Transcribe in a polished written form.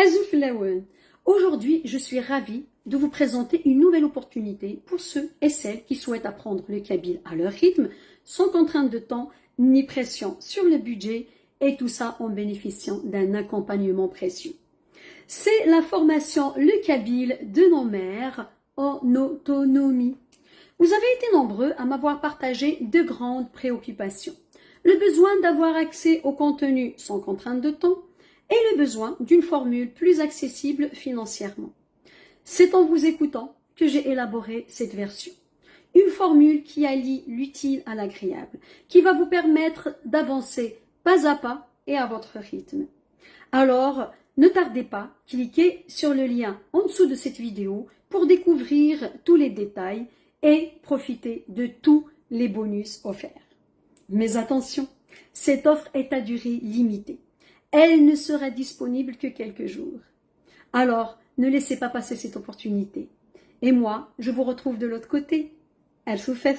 Azouf Lawen. Aujourd'hui, je suis ravie de vous présenter une nouvelle opportunité pour ceux et celles qui souhaitent apprendre le kabyle à leur rythme, sans contrainte de temps ni pression sur le budget, et tout ça en bénéficiant d'un accompagnement précieux. C'est la formation Le Kabyle de nos mères en autonomie. Vous avez été nombreux à m'avoir partagé de grandes préoccupations. Le besoin d'avoir accès au contenu sans contrainte de temps et le besoin d'une formule plus accessible financièrement. C'est en vous écoutant que j'ai élaboré cette version. Une formule qui allie l'utile à l'agréable, qui va vous permettre d'avancer pas à pas et à votre rythme. Alors, ne tardez pas, cliquez sur le lien en dessous de cette vidéo pour découvrir tous les détails et profiter de tous les bonus offerts. Mais attention, cette offre est à durée limitée. Elle ne sera disponible que quelques jours. Alors, ne laissez pas passer cette opportunité. Et moi, je vous retrouve de l'autre côté. Elle souffle.